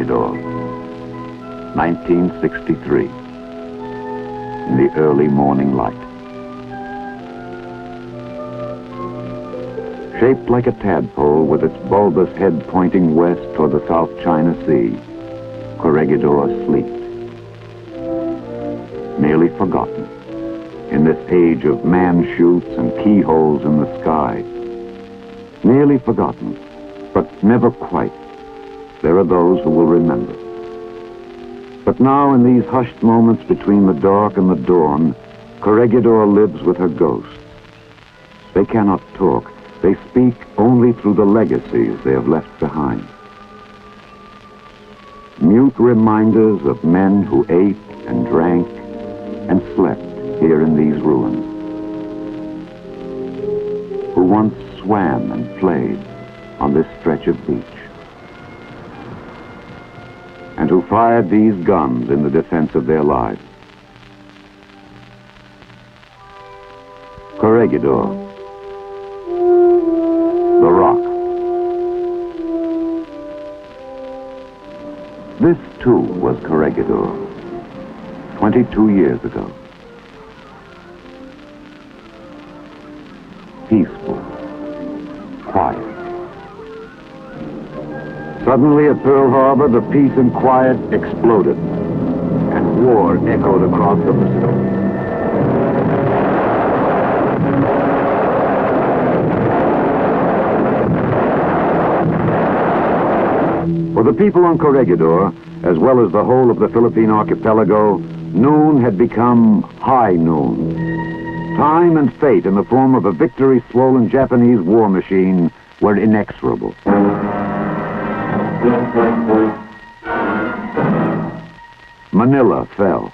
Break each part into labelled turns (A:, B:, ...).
A: Corregidor, 1963, in the early morning light. Shaped like a tadpole with its bulbous head pointing west toward the South China Sea, Corregidor sleeps. Nearly forgotten in this age of man-chutes and keyholes in the sky. Nearly forgotten, but never quite. There are those who will remember. But now, in these hushed moments between the dark and the dawn, Corregidor lives with her ghosts. They cannot talk. They speak only through the legacies they have left behind. Mute reminders of men who ate and drank and slept here in these ruins, who once swam and played on this stretch of beach, and who fired these guns in the defense of their lives. Corregidor, the rock. This too was Corregidor, 22 years ago. Peaceful, quiet. Suddenly at Pearl Harbor, the peace and quiet exploded, and war echoed across the Pacific. For the people on Corregidor, as well as the whole of the Philippine archipelago, noon had become high noon. Time and fate, in the form of a victory-swollen Japanese war machine, were inexorable. Manila fell.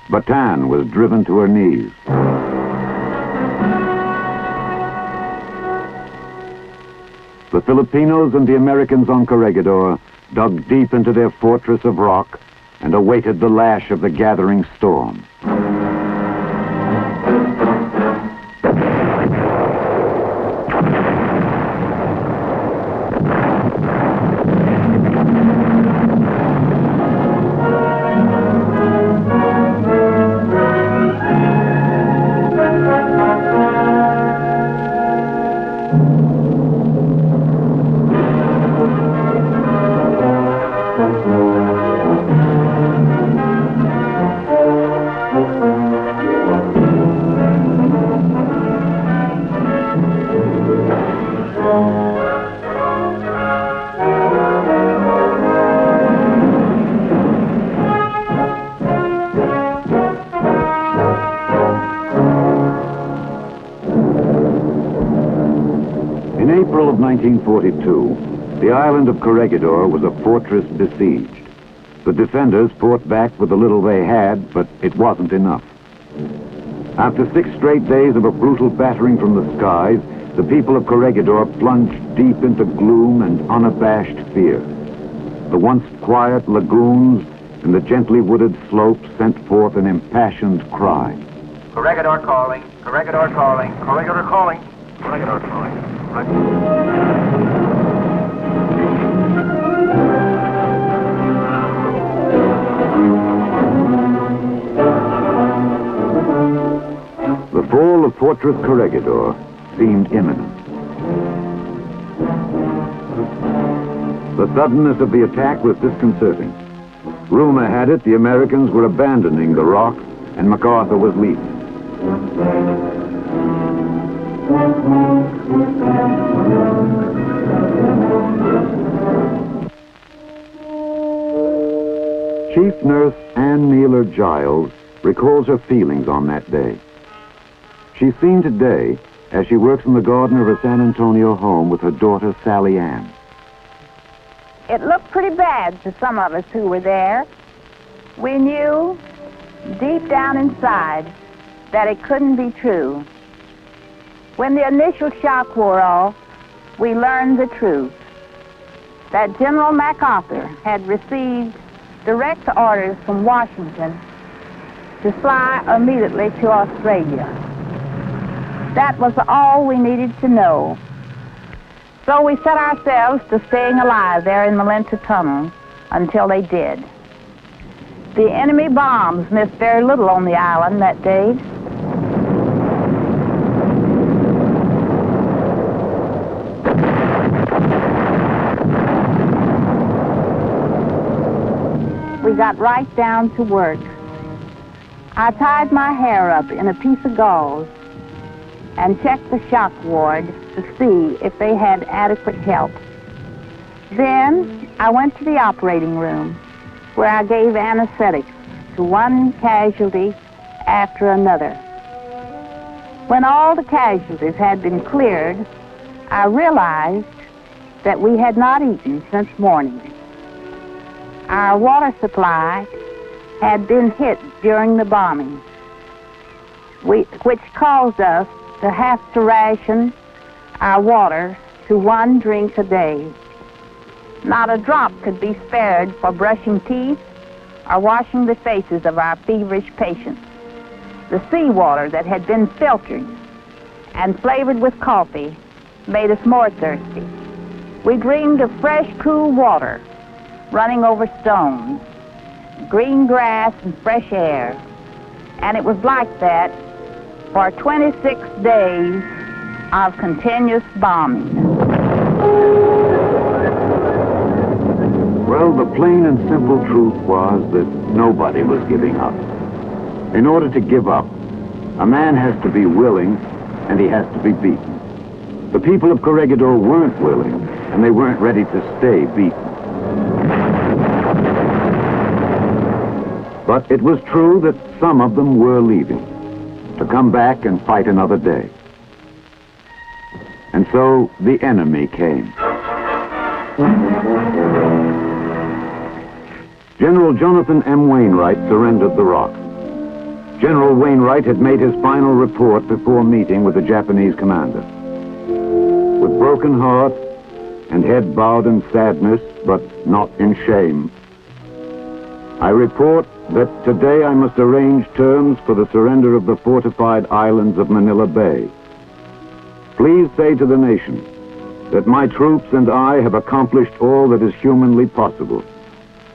A: Bataan was driven to her knees. The Filipinos and the Americans on Corregidor dug deep into their fortress of rock and awaited the lash of the gathering storm. In April of 1942, the island of Corregidor was a fortress besieged. The defenders fought back with the little they had, but it wasn't enough. After 6 straight days of a brutal battering from the skies, the people of Corregidor plunged deep into gloom and unabashed fear. The once quiet lagoons and the gently wooded slopes sent forth an impassioned cry.
B: Corregidor calling, Corregidor calling, Corregidor calling, Corregidor calling.
A: The fall of Fortress Corregidor seemed imminent. The suddenness of the attack was disconcerting. Rumor had it the Americans were abandoning the rock and MacArthur was leaving. Chief Nurse Ann Neeler Giles recalls her feelings on that day. She's seen today as she works in the garden of her San Antonio home with her daughter Sally Ann.
C: It looked pretty bad to some of us who were there. We knew deep down inside that it couldn't be true. When the initial shock wore off, we learned the truth, that General MacArthur had received direct orders from Washington to fly immediately to Australia. That was all we needed to know. So we set ourselves to staying alive there in Malenta Tunnel until they did. The enemy bombs missed very little on the island that day. We got right down to work. I tied my hair up in a piece of gauze and checked the shock ward to see if they had adequate help. Then I went to the operating room, where I gave anesthetics to one casualty after another. When all the casualties had been cleared, I realized that we had not eaten since morning. Our water supply had been hit during the bombing, which caused us to have to ration our water to 1 drink a day. Not a drop could be spared for brushing teeth or washing the faces of our feverish patients. The seawater that had been filtered and flavored with coffee made us more thirsty. We dreamed of fresh, cool water running over stones, green grass and fresh air. And it was like that for 26 days of continuous bombing.
A: Well, the plain and simple truth was that nobody was giving up. In order to give up, a man has to be willing and he has to be beaten. The people of Corregidor weren't willing and they weren't ready to stay beaten. But it was true that some of them were leaving to come back and fight another day. And so the enemy came. General Jonathan M. Wainwright surrendered the Rock. General Wainwright had made his final report before meeting with the Japanese commander. With broken heart and head bowed in sadness, but not in shame, I report that today I must arrange terms for the surrender of the fortified islands of Manila Bay. Please say to the nation that my troops and I have accomplished all that is humanly possible,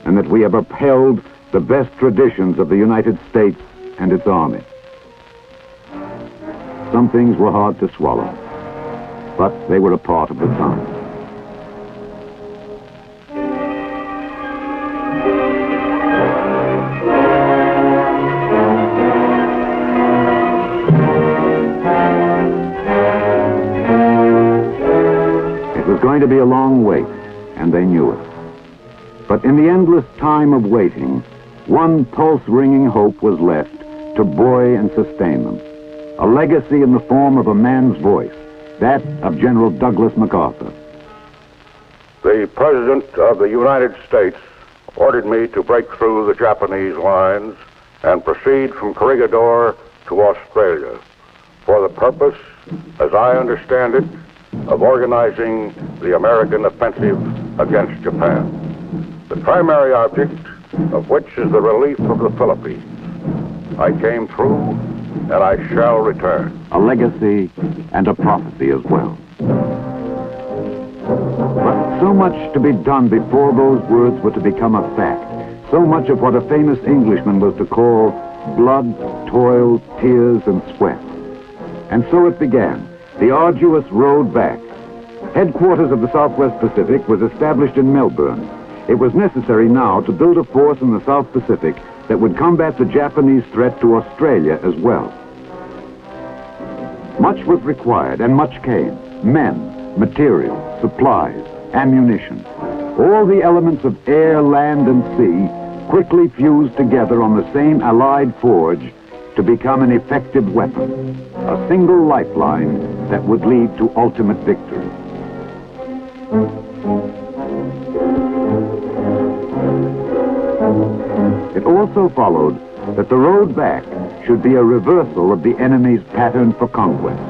A: and that we have upheld the best traditions of the United States and its army. Some things were hard to swallow, but they were a part of the time. It was going to be a long wait, and they knew it. But in the endless time of waiting, one pulse-ringing hope was left to buoy and sustain them. A legacy in the form of a man's voice, that of General Douglas MacArthur.
D: The President of the United States ordered me to break through the Japanese lines and proceed from Corregidor to Australia for the purpose, as I understand it, of organizing the American offensive against Japan. The primary object of which is the relief of the Philippines. I came through, and I shall return.
A: A legacy and a prophecy as well. But so much to be done before those words were to become a fact. So much of what a famous Englishman was to call blood, toil, tears, and sweat. And so it began, the arduous road back. Headquarters of the Southwest Pacific was established in Melbourne. It was necessary now to build a force in the South Pacific that would combat the Japanese threat to Australia as well. Much was required, and much came. Men, material, supplies, ammunition. All the elements of air, land, and sea quickly fused together on the same allied forge to become an effective weapon, a single lifeline that would lead to ultimate victory. It also followed that the road back should be a reversal of the enemy's pattern for conquest.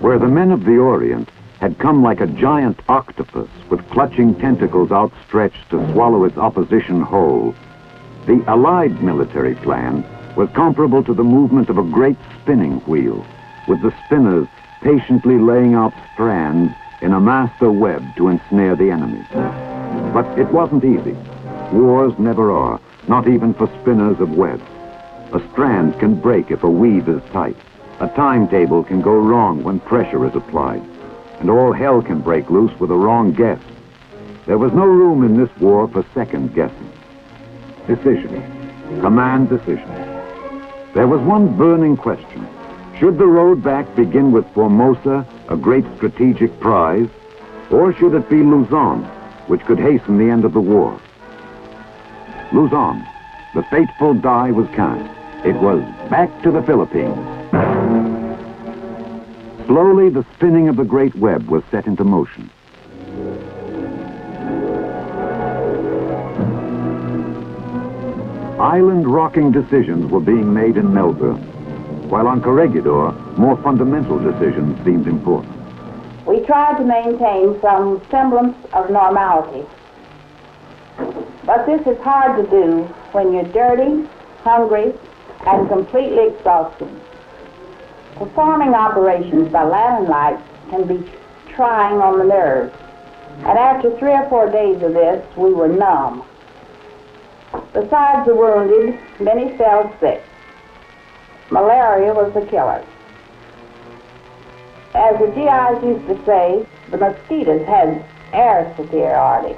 A: Where the men of the Orient had come like a giant octopus with clutching tentacles outstretched to swallow its opposition whole, the Allied military plan was comparable to the movement of a great spinning wheel, with the spinners patiently laying out strands in a master web to ensnare the enemy. But it wasn't easy. Wars never are, not even for spinners of webs. A strand can break if a weave is tight. A timetable can go wrong when pressure is applied. And all hell can break loose with a wrong guess. There was no room in this war for second guessing. Decision. Command decision. There was one burning question. Should the road back begin with Formosa, a great strategic prize, or should it be Luzon, which could hasten the end of the war? Luzon. The fateful die was cast. It was back to the Philippines. Slowly, the spinning of the great web was set into motion. Island-rocking decisions were being made in Melbourne, while on Corregidor, more fundamental decisions seemed important.
C: We tried to maintain some semblance of normality. But this is hard to do when you're dirty, hungry, and completely exhausted. Performing operations by lantern light can be trying on the nerves. And after 3 or 4 days of this, we were numb. Besides the wounded, many fell sick. Malaria was the killer. As the GIs used to say, the mosquitoes had air superiority.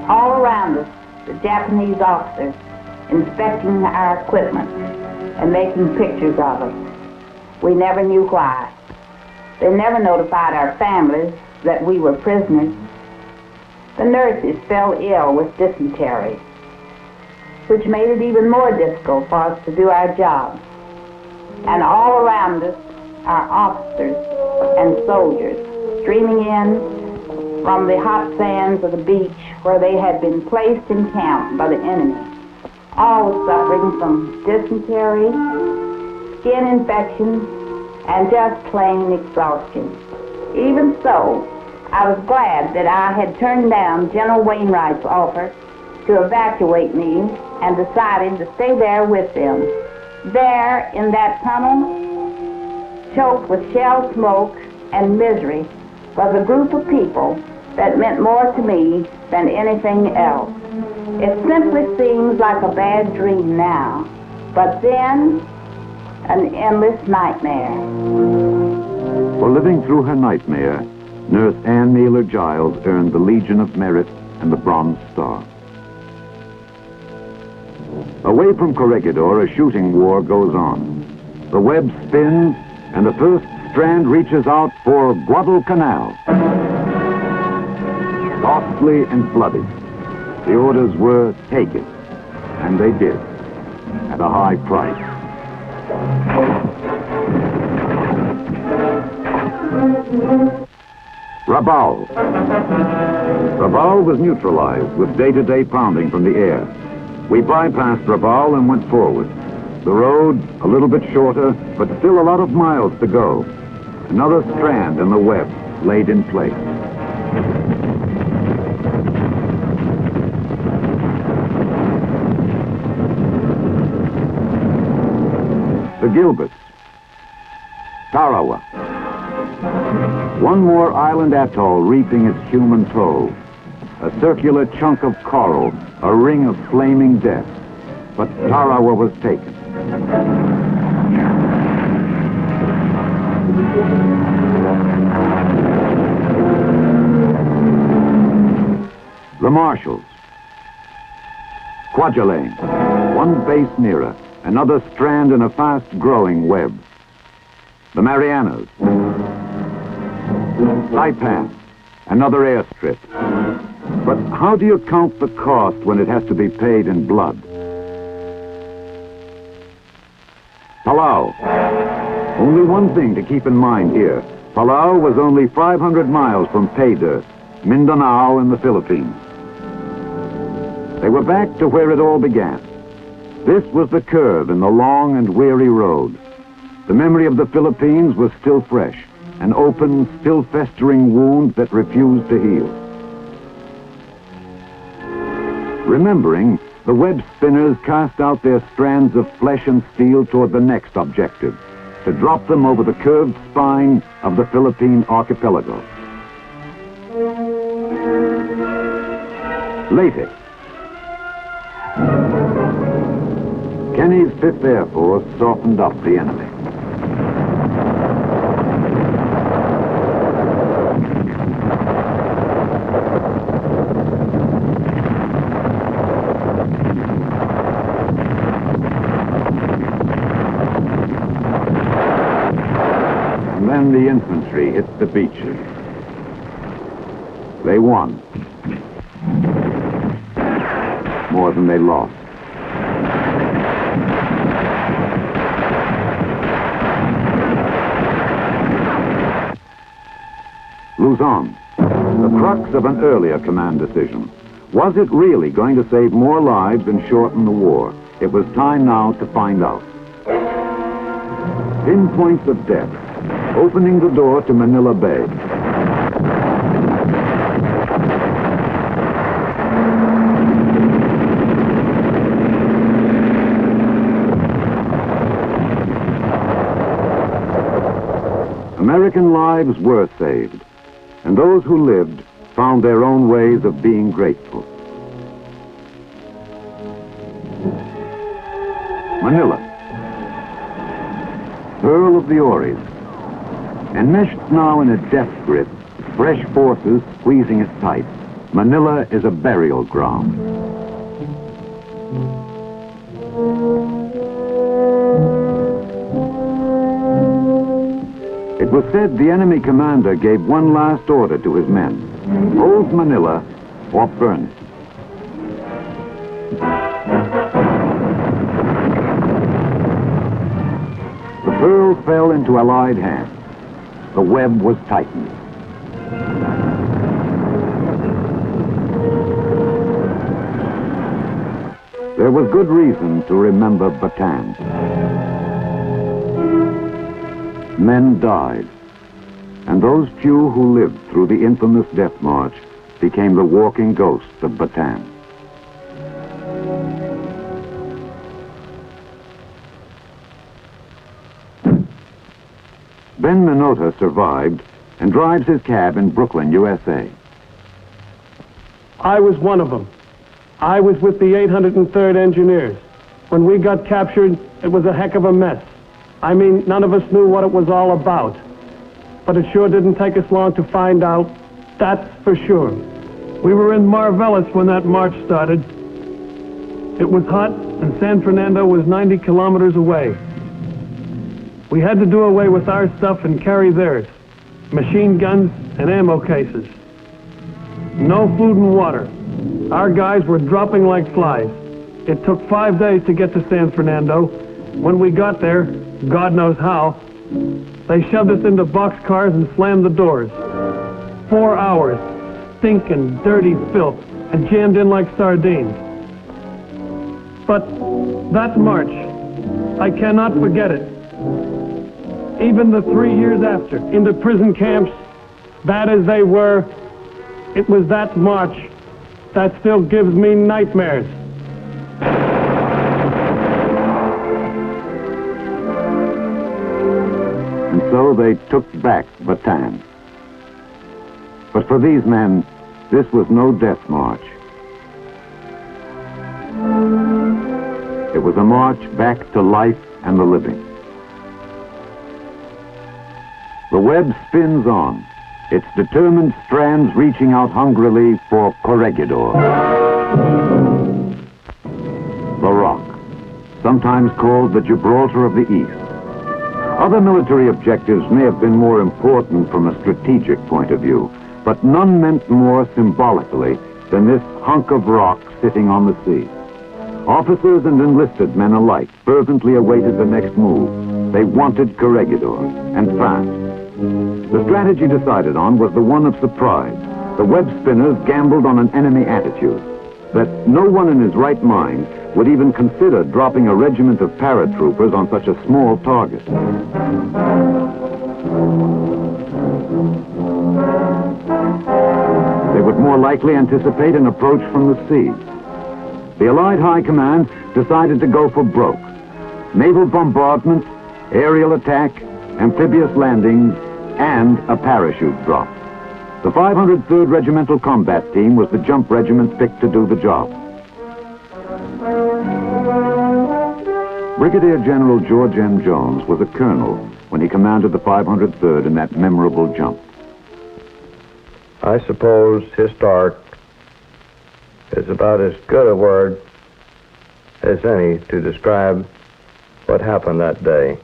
C: All around us, the Japanese officers inspecting our equipment and making pictures of us. We never knew why. They never notified our families that we were prisoners. The nurses fell ill with dysentery, which made it even more difficult for us to do our job. And all around us, our officers and soldiers streaming in from the hot sands of the beach where they had been placed in camp by the enemy, all suffering from dysentery, skin infections, and just plain exhaustion. Even so, I was glad that I had turned down General Wainwright's offer to evacuate me and decided to stay there with them. There, in that tunnel, choked with shell smoke and misery, was a group of people that meant more to me than anything else. It simply seems like a bad dream now, but then, an endless nightmare.
A: For living through her nightmare, Nurse Ann Naylor Giles earned the Legion of Merit and the Bronze Star. Away from Corregidor, a shooting war goes on. The web spins, and the first strand reaches out for Guadalcanal. Costly and bloody. The orders were, take it. And they did, at a high price. Rabaul. Rabaul was neutralized with day-to-day pounding from the air. We bypassed Rabaul and went forward. The road, a little bit shorter, but still a lot of miles to go. Another strand in the web laid in place. The Gilberts. Tarawa. One more island atoll reaping its human toll. A circular chunk of coral, a ring of flaming death. But Tarawa was taken. The Marshalls. Kwajalein. One base nearer. Another strand in a fast-growing web. The Marianas. Saipan. Another airstrip. But how do you count the cost when it has to be paid in blood? Palau. Only one thing to keep in mind here. Palau was only 500 miles from pay dirt, Mindanao in the Philippines. They were back to where it all began. This was the curve in the long and weary road. The memory of the Philippines was still fresh, an open, still festering wound that refused to heal. Remembering, the web spinners cast out their strands of flesh and steel toward the next objective, to drop them over the curved spine of the Philippine archipelago. Later, Kenny's 5th Air Force softened up the enemy. And then the infantry hit the beaches. They won. More than they lost. Luzon, the crux of an earlier command decision. Was it really going to save more lives and shorten the war? It was time now to find out. Pinpoints of death, opening the door to Manila Bay. American lives were saved, and those who lived found their own ways of being grateful. Manila, Pearl of the Orient, enmeshed now in a death grip, fresh forces squeezing it tight, Manila is a burial ground. It was said the enemy commander gave one last order to his men: hold Manila or burn it. The Pearl fell into Allied hands. The web was tightened. There was good reason to remember Bataan. Men died, and those few who lived through the infamous death march became the walking ghosts of Bataan. Ben Minota survived and drives his cab in Brooklyn, USA.
E: I was one of them. I was with the 803rd Engineers. When we got captured, it was a heck of a mess. I mean, none of us knew what it was all about. But it sure didn't take us long to find out, that's for sure. We were in Marvelous when that march started. It was hot, and San Fernando was 90 kilometers away. We had to do away with our stuff and carry theirs. Machine guns and ammo cases. No food and water. Our guys were dropping like flies. It took 5 days to get to San Fernando. When we got there, God knows how, they shoved us into boxcars and slammed the doors. 4 hours, stinking, dirty filth, and jammed in like sardines. But that march, I cannot forget it. Even the 3 years after, into prison camps, bad as they were, it was that march that still gives me nightmares.
A: And so they took back Bataan. But for these men, this was no death march. It was a march back to life and the living. The web spins on, its determined strands reaching out hungrily for Corregidor. The Rock, sometimes called the Gibraltar of the East. Other military objectives may have been more important from a strategic point of view, but none meant more symbolically than this hunk of rock sitting on the sea. Officers and enlisted men alike fervently awaited the next move. They wanted Corregidor, and fast. The strategy decided on was the one of surprise. The web spinners gambled on an enemy attitude, that no one in his right mind would even consider dropping a regiment of paratroopers on such a small target. They would more likely anticipate an approach from the sea. the Allied High Command decided to go for broke. Naval bombardments, aerial attack, amphibious landings, and a parachute drop. The 503rd Regimental Combat Team was the jump regiment picked to do the job. Brigadier General George M. Jones was a colonel when he commanded the 503rd in that memorable jump.
F: I suppose historic is about as good a word as any to describe what happened that day.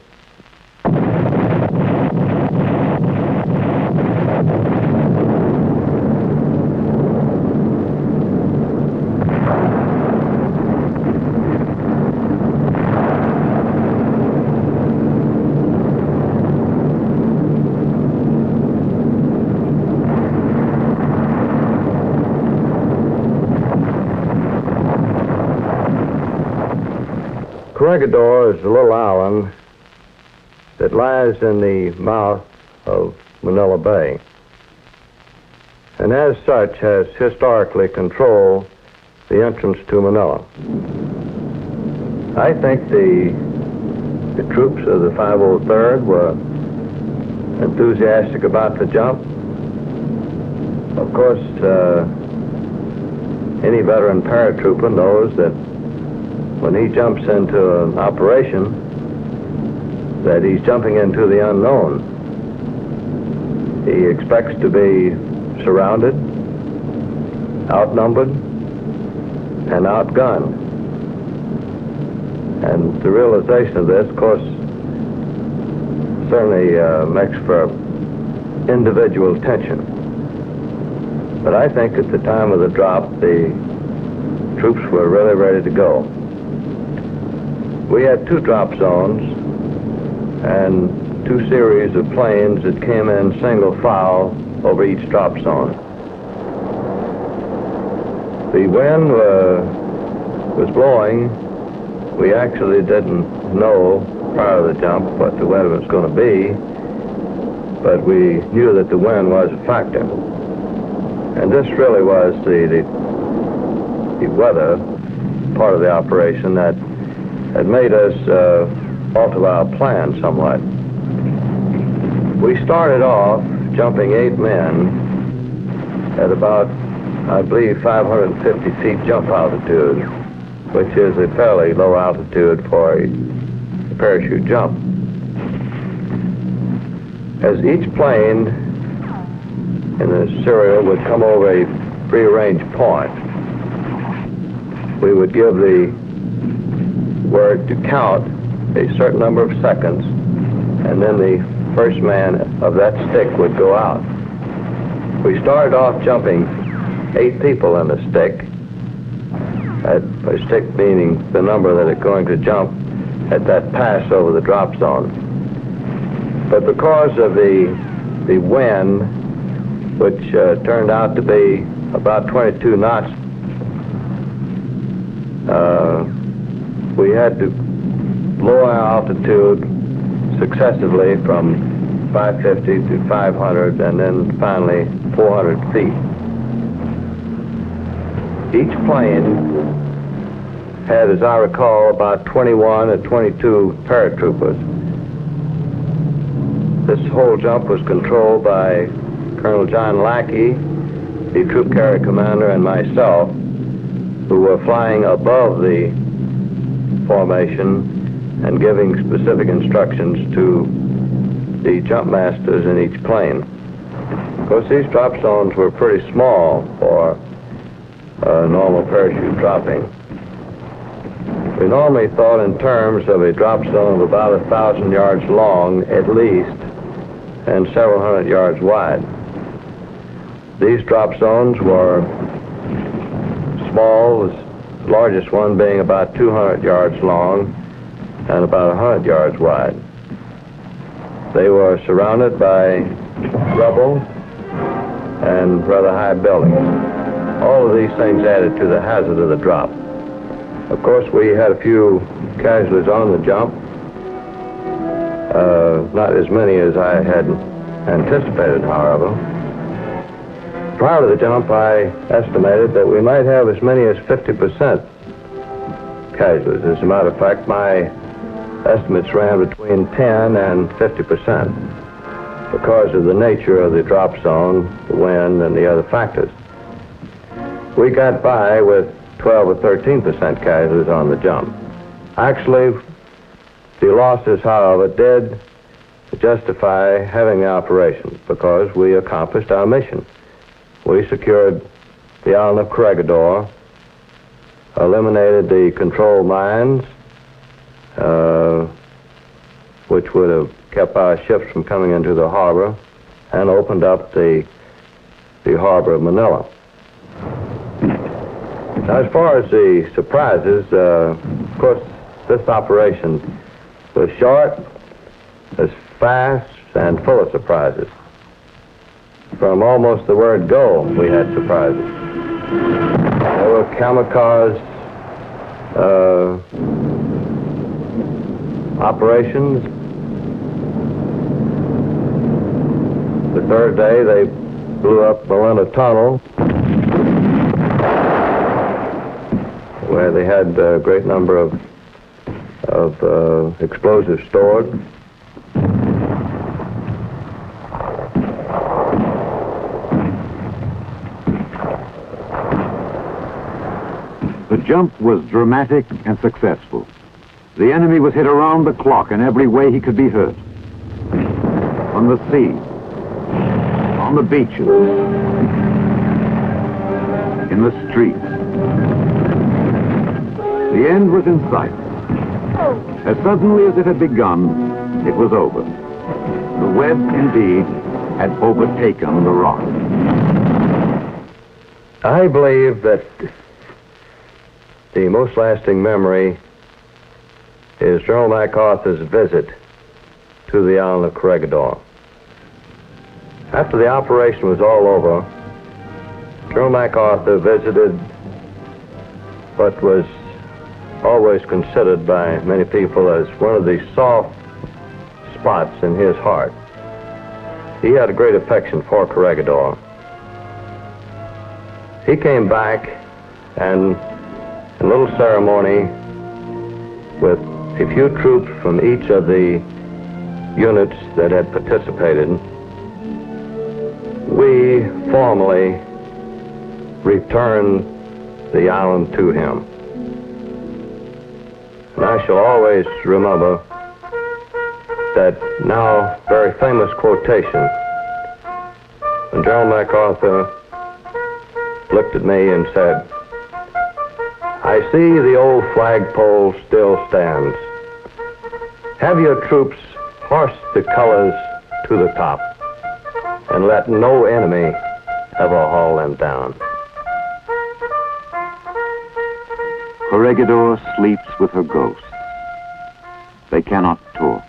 F: Corregidor is a little island that lies in the mouth of Manila Bay, and as such has historically controlled the entrance to Manila. I think the troops of the 503rd were enthusiastic about the jump. Of course, any veteran paratrooper knows that when he jumps into an operation, that he's jumping into the unknown. He expects to be surrounded, outnumbered, and outgunned. And the realization of this, of course, certainly makes for individual tension. But I think at the time of the drop, the troops were really ready to go. We had 2 drop zones and 2 series of planes that came in single file over each drop zone. The wind was blowing. We actually didn't know prior to the jump what the wind was going to be, but we knew that the wind was a factor. And this really was the weather part of the operation that had made us alter our plan somewhat. We started off jumping 8 men at about, I believe, 550 feet jump altitude, which is a fairly low altitude for a parachute jump. As each plane in the serial would come over a prearranged point, we would give the word to count a certain number of seconds, and then the first man of that stick would go out. We started off jumping 8 people in the stick, a stick meaning the number that are going to jump at that pass over the drop zone. But because of the wind, which turned out to be about 22 knots, we had to lower our altitude successively from 550 to 500 and then finally 400 feet. Each plane had, as I recall, about 21 or 22 paratroopers. This whole jump was controlled by Colonel John Lackey, the troop carrier commander, and myself, who were flying above the formation and giving specific instructions to the jump masters in each plane. Of course, these drop zones were pretty small for normal parachute dropping. We normally thought in terms of a drop zone of about 1,000 yards long at least and several hundred yards wide. These drop zones were small, the largest one being about 200 yards long and about 100 yards wide. They were surrounded by rubble and rather high buildings. All of these things added to the hazard of the drop. Of course, we had a few casualties on the jump. Not as many as I had anticipated, however. Prior to the jump, I estimated that we might have as many as 50% casualties. As a matter of fact, my estimates ran between 10 and 50% because of the nature of the drop zone, the wind, and the other factors. We got by with 12 or 13% casualties on the jump. Actually, the losses, however, did justify having the operation because we accomplished our mission. We secured the island of Corregidor, eliminated the control mines, which would have kept our ships from coming into the harbor, and opened up the harbor of Manila. Now, as far as the surprises, of course, this operation was short, was fast, and full of surprises. From almost the word go, we had surprises. There were kamikaze operations. The third day, they blew up Manila Tunnel, where they had a great number of explosives stored.
A: The jump was dramatic and successful. The enemy was hit around the clock in every way he could be hurt. On the sea, on the beaches, in the streets. The end was in sight. As suddenly as it had begun, it was over. The web, indeed, had overtaken the rock.
F: I believe that the most lasting memory is General MacArthur's visit to the island of Corregidor. After the operation was all over, General MacArthur visited what was always considered by many people as one of the soft spots in his heart. He had a great affection for Corregidor. He came back and in a little ceremony with a few troops from each of the units that had participated, we formally returned the island to him. And I shall always remember that now very famous quotation when General MacArthur looked at me and said, "I see the old flagpole still stands. Have your troops hoist the colors to the top and let no enemy ever haul them down."
A: Corregidor sleeps with her ghosts. They cannot talk.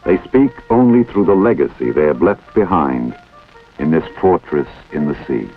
A: They speak only through the legacy they have left behind in this fortress in the sea.